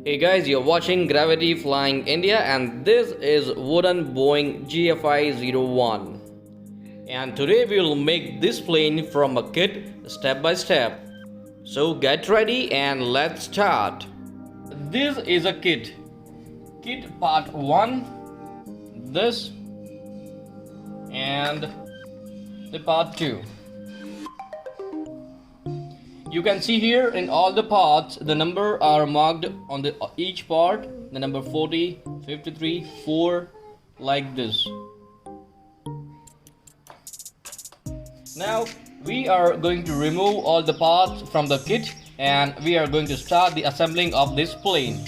Hey guys, you're watching Gravity Flying India and this is wooden Boeing GFI-B-01. And today we will make this plane from a kit step by step. So get ready and let's start. This is a kit. Kit part 1, this, and the part 2. You can see here in all the parts the number are marked on each part, the number 40, 53, 4, like this. Now we are going to remove all the parts from the kit and we are going to start the assembling of this plane.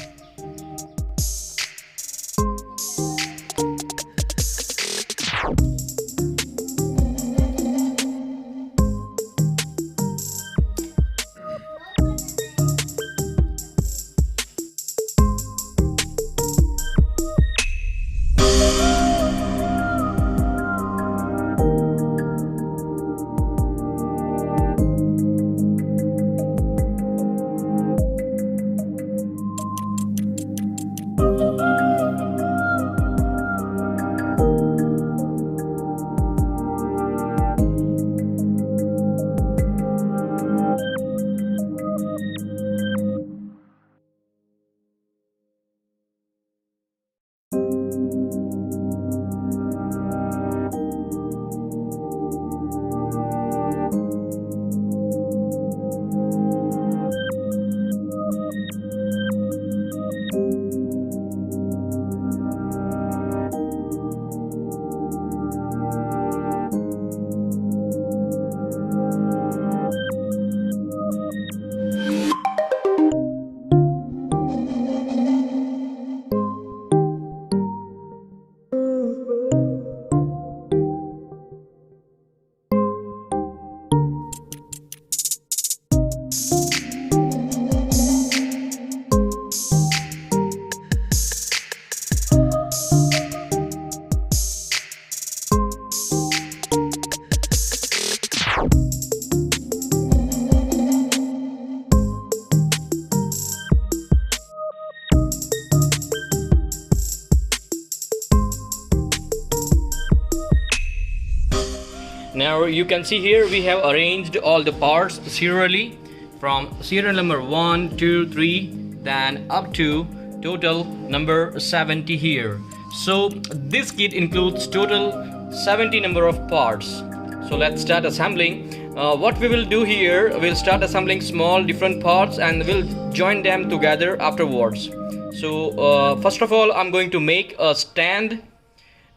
Now you can see here we have arranged all the parts serially from serial number 1, 2, 3 then up to total number 70 here. So this kit includes total 70 number of parts. So let's start assembling. What we will do here, we'll start assembling small different parts and we'll join them together afterwards. So first of all I'm going to make a stand.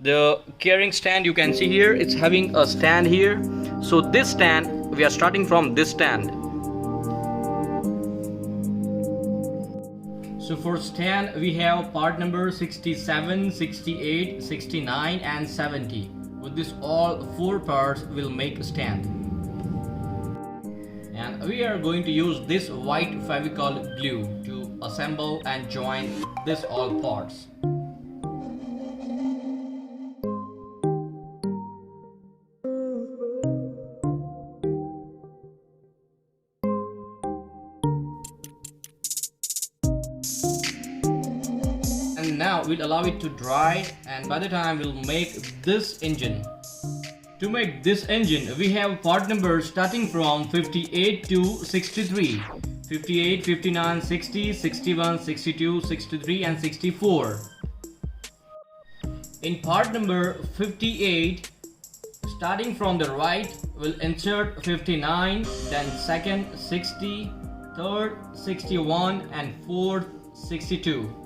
The carrying stand you can see here, it's having a stand here. So this stand, we are starting from this stand. So for stand we have part number 67, 68, 69 and 70. With this all 4 parts will make a stand. And we are going to use this white Fevicol glue to assemble and join this all parts. Now we'll allow it to dry and by the time we'll make this engine. To make this engine we have part numbers starting from 58 to 63, 58, 59, 60, 61, 62, 63 and 64. In part number 58, starting from the right we'll insert 59, then second 60, third 61 and fourth 62.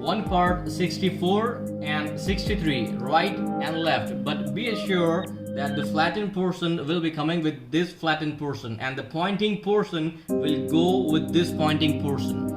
One part 64 and 63 right and left, but be assured that the flattened portion will be coming with this flattened portion and the pointing portion will go with this pointing portion.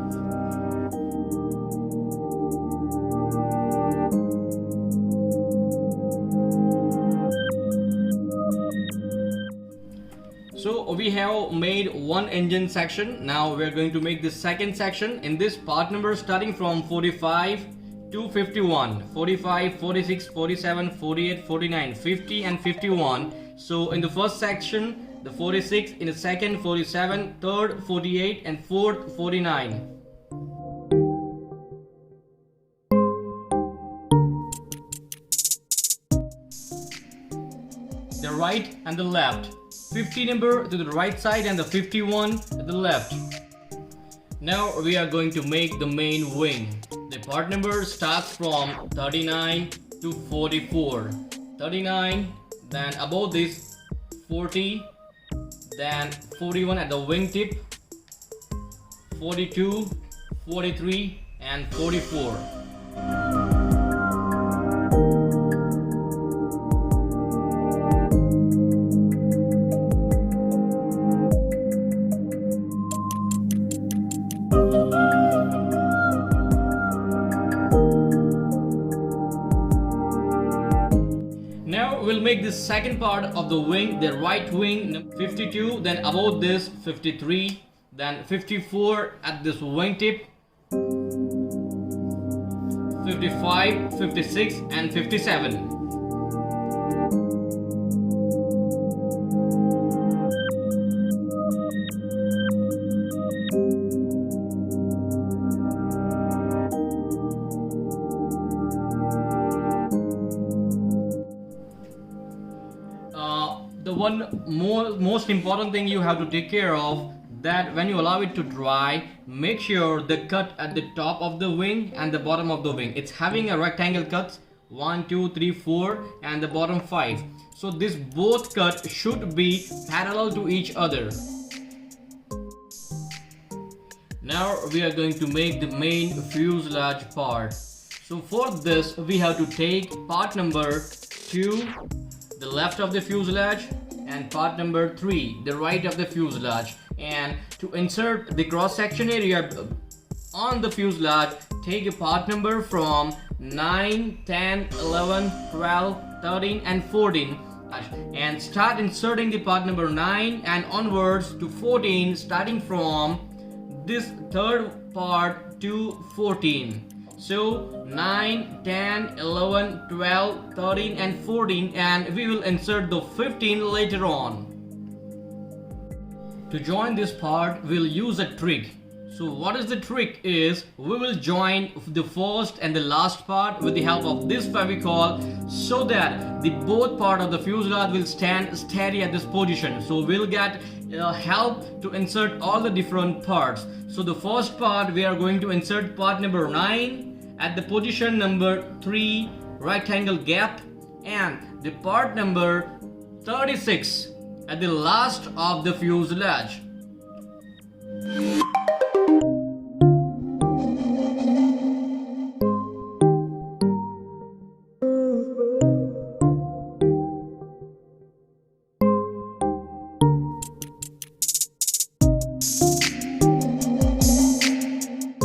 So we have made one engine section. Now we are going to make the second section. In this part number starting from 45 to 51, 45, 46, 47, 48, 49, 50 and 51. So in the first section the 46, in the second 47, third 48 and fourth 49. The right and the left, 50 number to the right side and the 51 to the left. Now we are going to make the main wing. The part number starts from 39 to 44. 39, then above this 40, then 41 at the wingtip, 42, 43 and 44. Now we'll make the second part of the wing, the right wing, 52, then above this 53, then 54 at this wingtip, 55, 56 and 57. The most important thing you have to take care of, that when you allow it to dry, make sure the cut at the top of the wing and the bottom of the wing, it's having a rectangle cuts 1, 2, 3, 4 and the bottom 5. So this both cut should be parallel to each other. Now we are going to make the main fuselage part. So for this we have to take part number 2, the left of the fuselage, and part number 3, the right of the fuselage. And to insert the cross section area on the fuselage, take a part number from 9, 10, 11, 12, 13 and 14 and start inserting the part number 9 and onwards to 14, starting from this third part to 14. So 9, 10, 11, 12, 13 and 14, and we will insert the 15 later on. To join this part we'll use a trick. So what is the trick is, we will join the first and the last part with the help of this Fevicol, so that the both part of the fuselage will stand steady at this position. So we'll get help to insert all the different parts. So the first part we are going to insert part number 9 at the position number 3 rectangle gap, and the part number 36 at the last of the fuselage.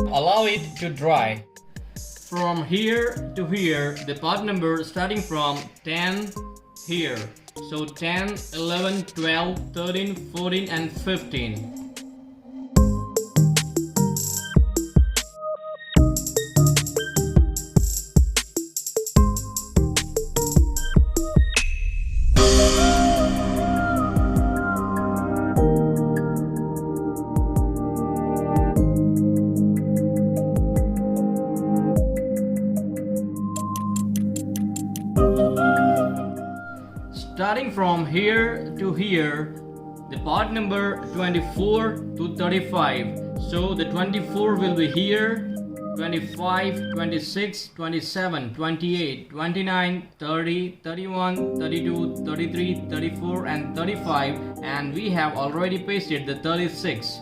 Allow it to dry. From here to here, the part number starting from 10 here. So 10, 11, 12, 13, 14 and 15. Starting from here to here, the part number 24 to 35. So the 24 will be here, 25, 26, 27, 28, 29, 30, 31, 32, 33, 34 and 35, and we have already pasted the 36.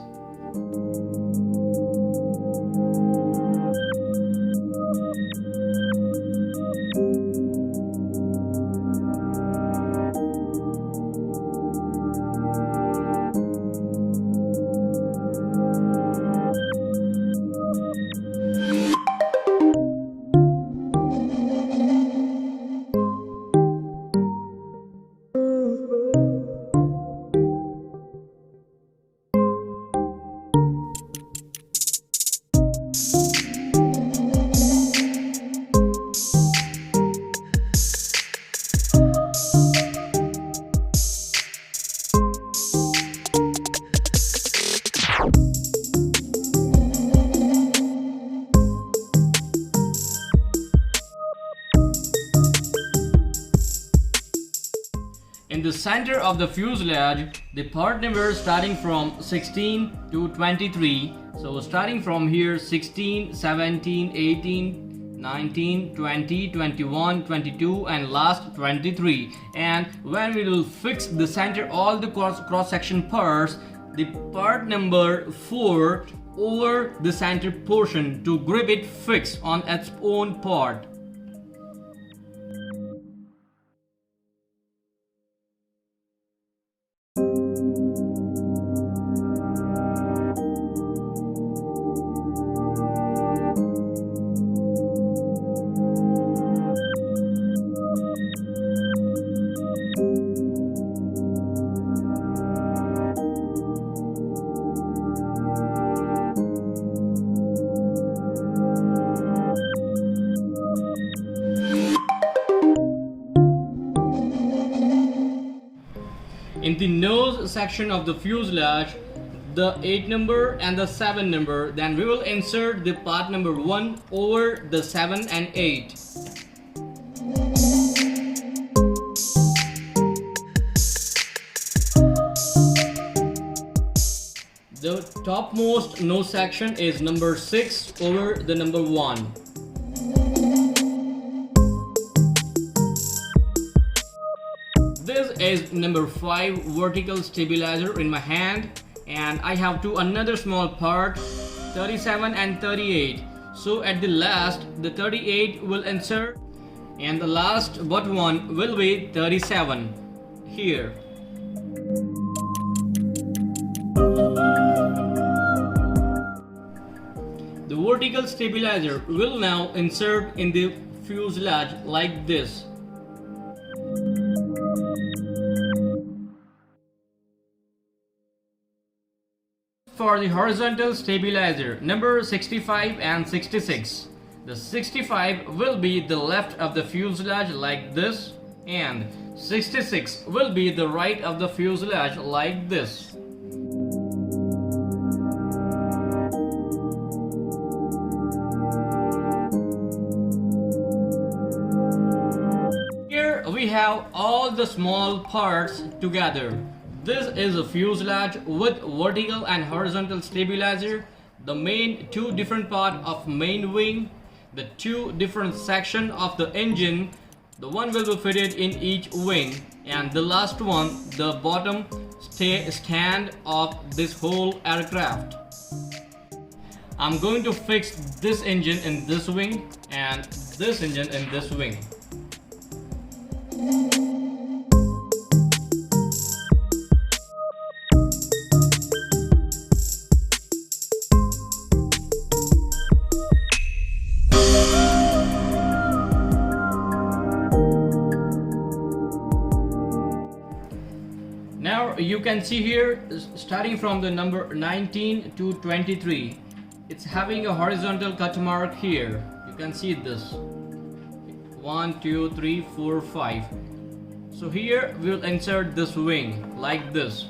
the center of the fuselage, the part number starting from 16 to 23. So starting from here, 16, 17, 18, 19, 20, 21, 22 and last 23. And when we will fix the center, all the cross-section parts, the part number 4 over the center portion to grip it fixed on its own part. In the nose section of the fuselage, the 8 number and the 7 number, then we will insert the part number 1 over the 7 and 8. The topmost nose section is number 6 over the number 1. This is number 5 vertical stabilizer in my hand, and I have another small part, 37 and 38. So at the last, the 38 will insert and the last but one will be 37 here. The vertical stabilizer will now insert in the fuselage like this. For the horizontal stabilizer, number 65 and 66. The 65 will be the left of the fuselage like this, and 66 will be the right of the fuselage like this. Here we have all the small parts together. This is a fuselage with vertical and horizontal stabilizer, the main two different parts of main wing, the two different sections of the engine, the one will be fitted in each wing, and the last one, the bottom stand of this whole aircraft. I'm going to fix this engine in this wing and this engine in this wing. Now you can see here, starting from the number 19 to 23, it's having a horizontal cut mark here. You can see this 1, 2, 3, 4, 5. So here we'll insert this wing like this.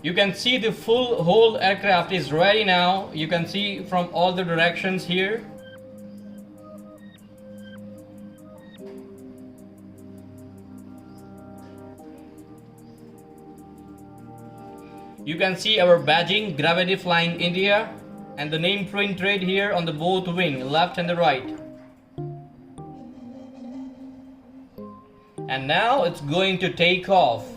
You can see the whole aircraft is ready now. You can see from all the directions here. You can see our badging, Gravity Flying India, and the name print right here on the both wing, left and the right. And now it's going to take off.